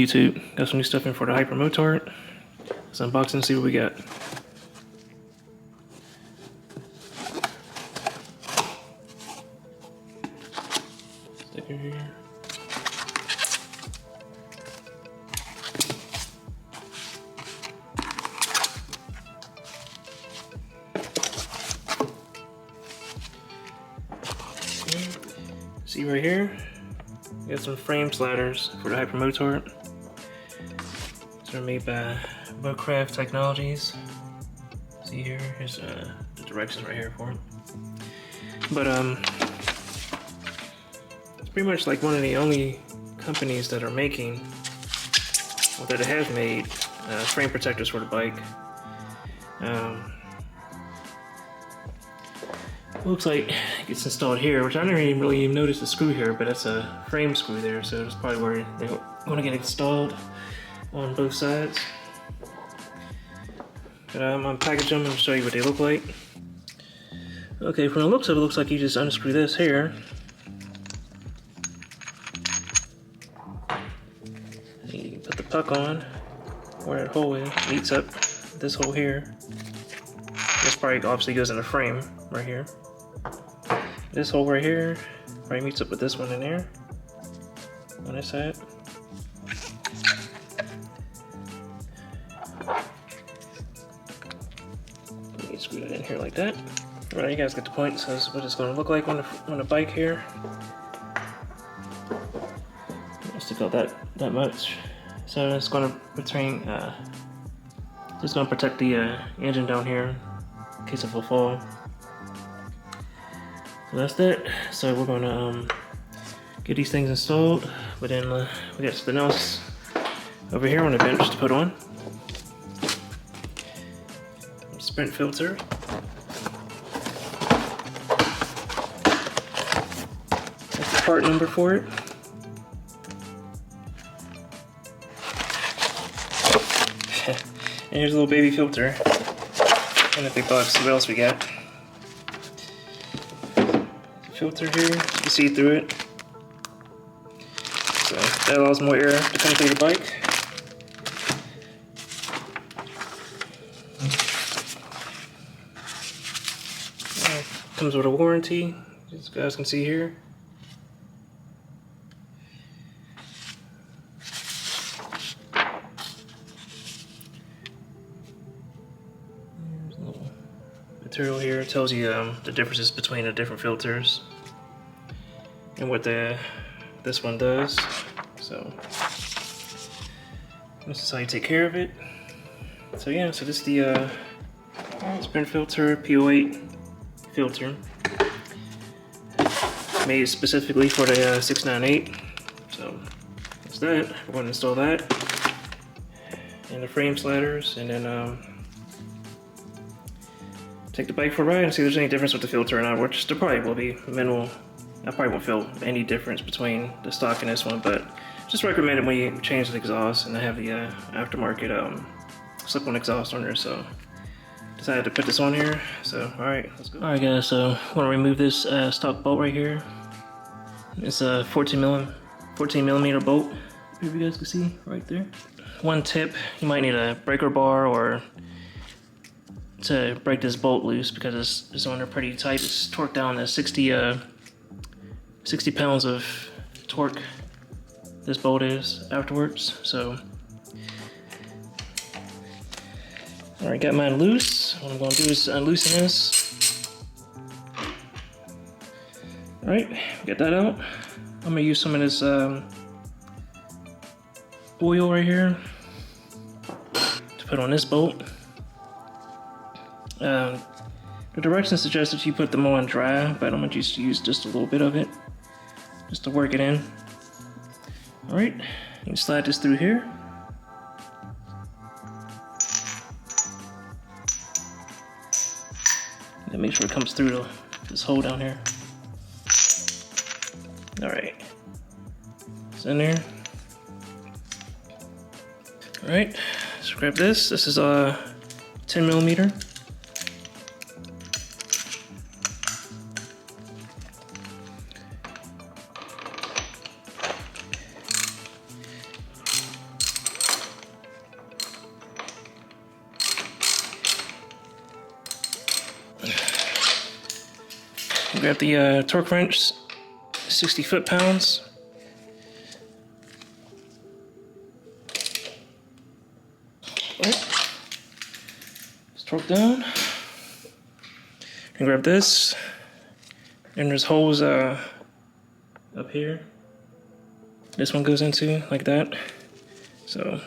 YouTube. Got some new stuff in for the Hypermotard. Let's unbox and see what we got. Sticker here. See right here, we got some frame sliders for the Hypermotard. These are made by Woodcraft Technologies. See here, here's the directions right here for it. But it's pretty much like one of the only companies that are making, or that have made, frame protectors for the bike. Looks like it gets installed here, which I never even really even noticed the screw here, but that's a frame screw there, so that's probably where they want to get installed on both sides. But I'm gonna package them and show you what they look like. Okay, from the looks of it, looks like you just unscrew this here. You put the puck on where that hole is, meets up this hole here. This probably obviously goes in the frame right here. This hole right here probably meets up with this one in there on this side. You screw that in here like that. Alright, you guys get the point. So this is what it's going to look like on the bike here. I'll stick out that much. So it's going to retain, just going to protect the engine down here in case of a fall. So that's it. So we're gonna get these things installed, but then we got something else over here on the bench to put on. Sprint filter. That's the part number for it. And here's a little baby filter in a big box. See what else we got. Filter here, you can see through it. So that allows more air to come through the bike. Comes with a warranty, as you guys can see here. There's a little material here. It tells you the differences between the different filters and what this one does. So this is how you take care of it. So yeah, so this is the Sprint filter P08 filter, made specifically for the 698. So that's that. We're going to install that and the frame sliders, and then take the bike for a ride and see if there's any difference with the filter or not, which there probably will be minimal. I probably won't feel any difference between the stock and this one, but just recommend it when you change the exhaust. And I have the aftermarket slip-on exhaust on there, so decided to put this on here. So alright, let's go. Alright guys, so I want to remove this stock bolt right here. It's a 14 millimeter bolt, if you guys can see right there. One tip, you might need a breaker bar or to break this bolt loose, because it's on there pretty tight. It's torqued down to 60 pounds of torque, this bolt is, afterwards. So alright, got mine loose. What I'm going to do is unloosen this. Alright, get that out. I'm going to use some of this oil right here to put on this bolt. The directions suggest that you put them on dry, but I'm going to just use just a little bit of it just to work it in. Alright, you can slide this through here. And make sure it comes through this hole down here. Alright, it's in there. Alright, let's grab this. This is a 10 millimeter. grab the torque wrench, 60 foot-pounds. Right. Just torque down. And grab this. And there's holes up here. This one goes into like that. So.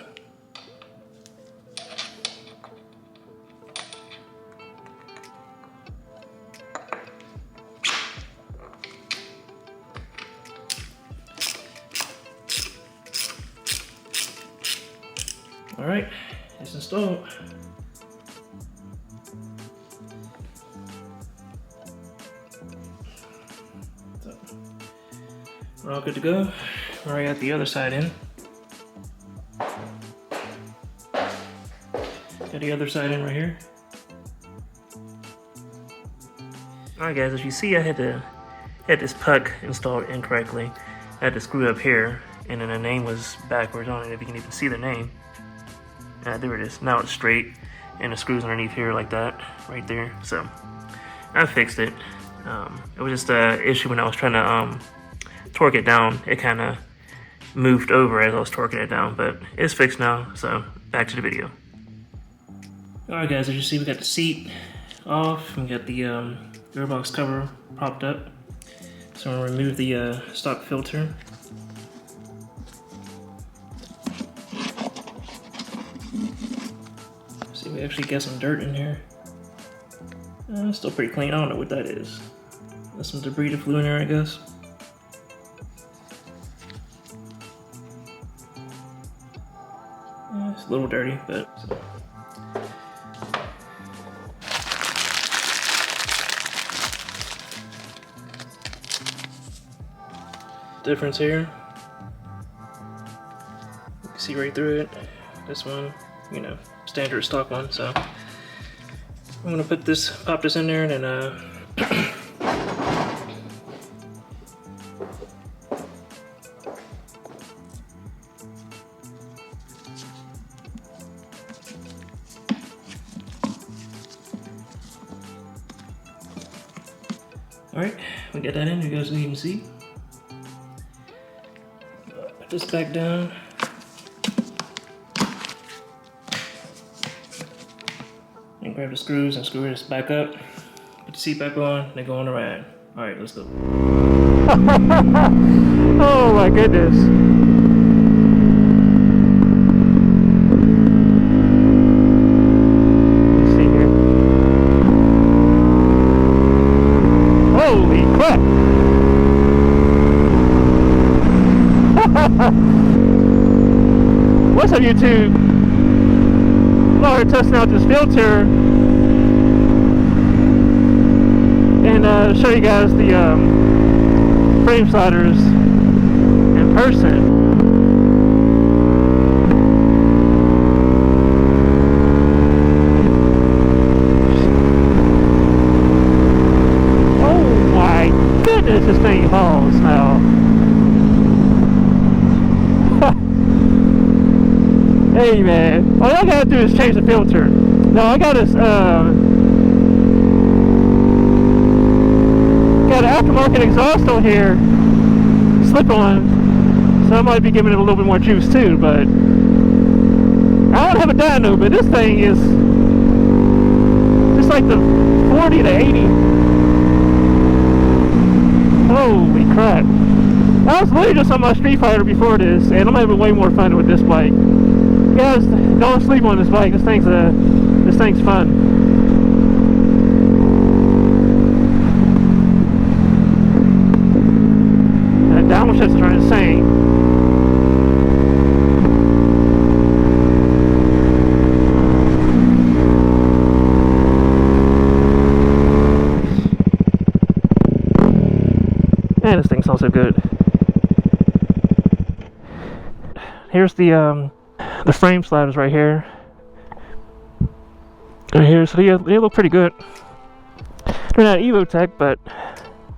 Alright, it's installed. So, we're all good to go. We're already at the other side in. Got the other side in right here. Alright guys, as you see, I had this puck installed incorrectly. I had to screw up here, and then the name was backwards on it, if you can even see the name. There it is. Now it's straight, and the screws underneath here like that, right there. So I fixed it. It was just an issue when I was trying to torque it down. It kind of moved over as I was torquing it down, but it's fixed now. So back to the video. All right, guys. As you see, we got the seat off. We got the gearbox cover propped up. So I'm gonna remove the stock filter. We actually got some dirt in here. Still pretty clean. I don't know what that is. There's some debris that flew in there, I guess. It's a little dirty, but. Difference here. You can see right through it. This one, you know, standard stock one. So I'm gonna pop this in there, and then all right, we got that in. You guys can see. Put this back down. And grab the screws and screw this back up. Put the seat back on, then go on the ride. Alright, let's go. Oh my goodness. Let's see here. Holy crap! What's up, YouTube? We're testing out this filter and show you guys the frame sliders in person. Oh my goodness, this thing hauls now. Hey man, all y'all gotta do is change the filter. Now I got this got an aftermarket exhaust on here, slip on, so I might be giving it a little bit more juice too, but I don't have a dyno, but this thing is just like the 40 to 80. Holy crap. I was literally just on my Street Fighter before this, and I'm having way more fun with this bike. Guys, don't sleep on this bike. This thing's fun. And downward shifts are insane. Man, this thing sounds so good. Here's the frame sliders right here. Right here, so they look pretty good. They're not Evotech, but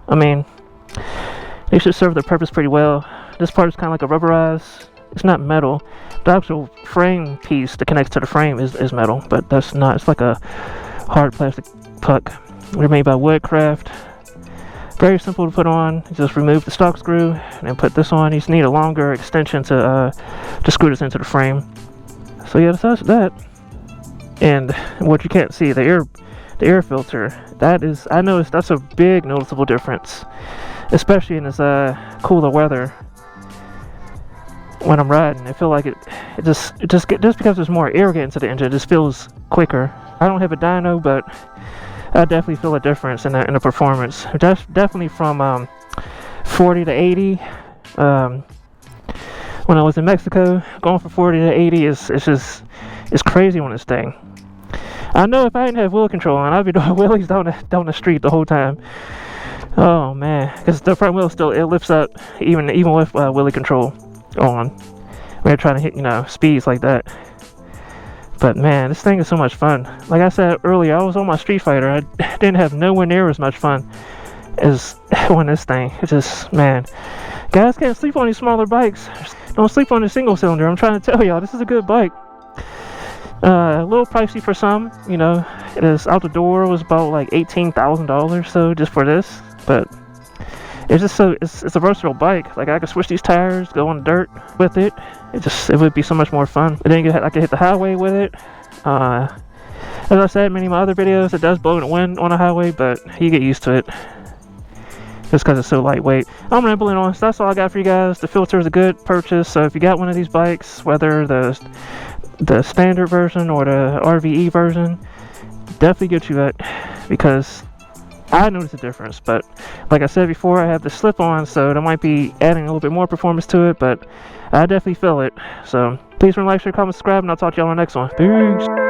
I mean, they should serve their purpose pretty well. This part is kind of like a rubberized. It's not metal. The actual frame piece that connects to the frame is metal, but that's not. It's like a hard plastic puck. They're made by Woodcraft. Very simple to put on. Just remove the stock screw and then put this on. You just need a longer extension to screw this into the frame. So yeah, that's that. And what you can't see, the air filter, I noticed that's a big noticeable difference, especially in this cooler weather. When I'm riding, I feel like it just because there's more air getting to the engine, it just feels quicker. I don't have a dyno, but I definitely feel a difference in the performance. Definitely from 40 to 80. When I was in Mexico, going from 40 to 80 is crazy on this thing. I know if I didn't have wheel control on, I'd be doing wheelies down the street the whole time. Oh man, because the front wheel still, it lifts up even with wheelie control on. We're trying to hit speeds like that. But man, this thing is so much fun. Like I said earlier, I was on my Street Fighter. I didn't have nowhere near as much fun as on this thing. It's just, man, guys can't sleep on these smaller bikes. Don't sleep on the single cylinder. I'm trying to tell y'all, this is a good bike. A little pricey for some, it is out the door was about like $18,000 so just for this, but it's just it's a versatile bike. Like I could switch these tires, go on the dirt with it. It would be so much more fun. And then I could hit the highway with it. As I said in many of my other videos, it does blow in the wind on a highway, but you get used to it just because it's so lightweight. I'm rambling on, so that's all I got for you guys. The filter is a good purchase, so if you got one of these bikes, whether the standard version or the RVE version, definitely get you that, because I noticed a difference. But like I said before, I have the slip-on, so that might be adding a little bit more performance to it, but I definitely feel it. So please remember to like, share, comment, subscribe, and I'll talk to y'all on the next one. Peace.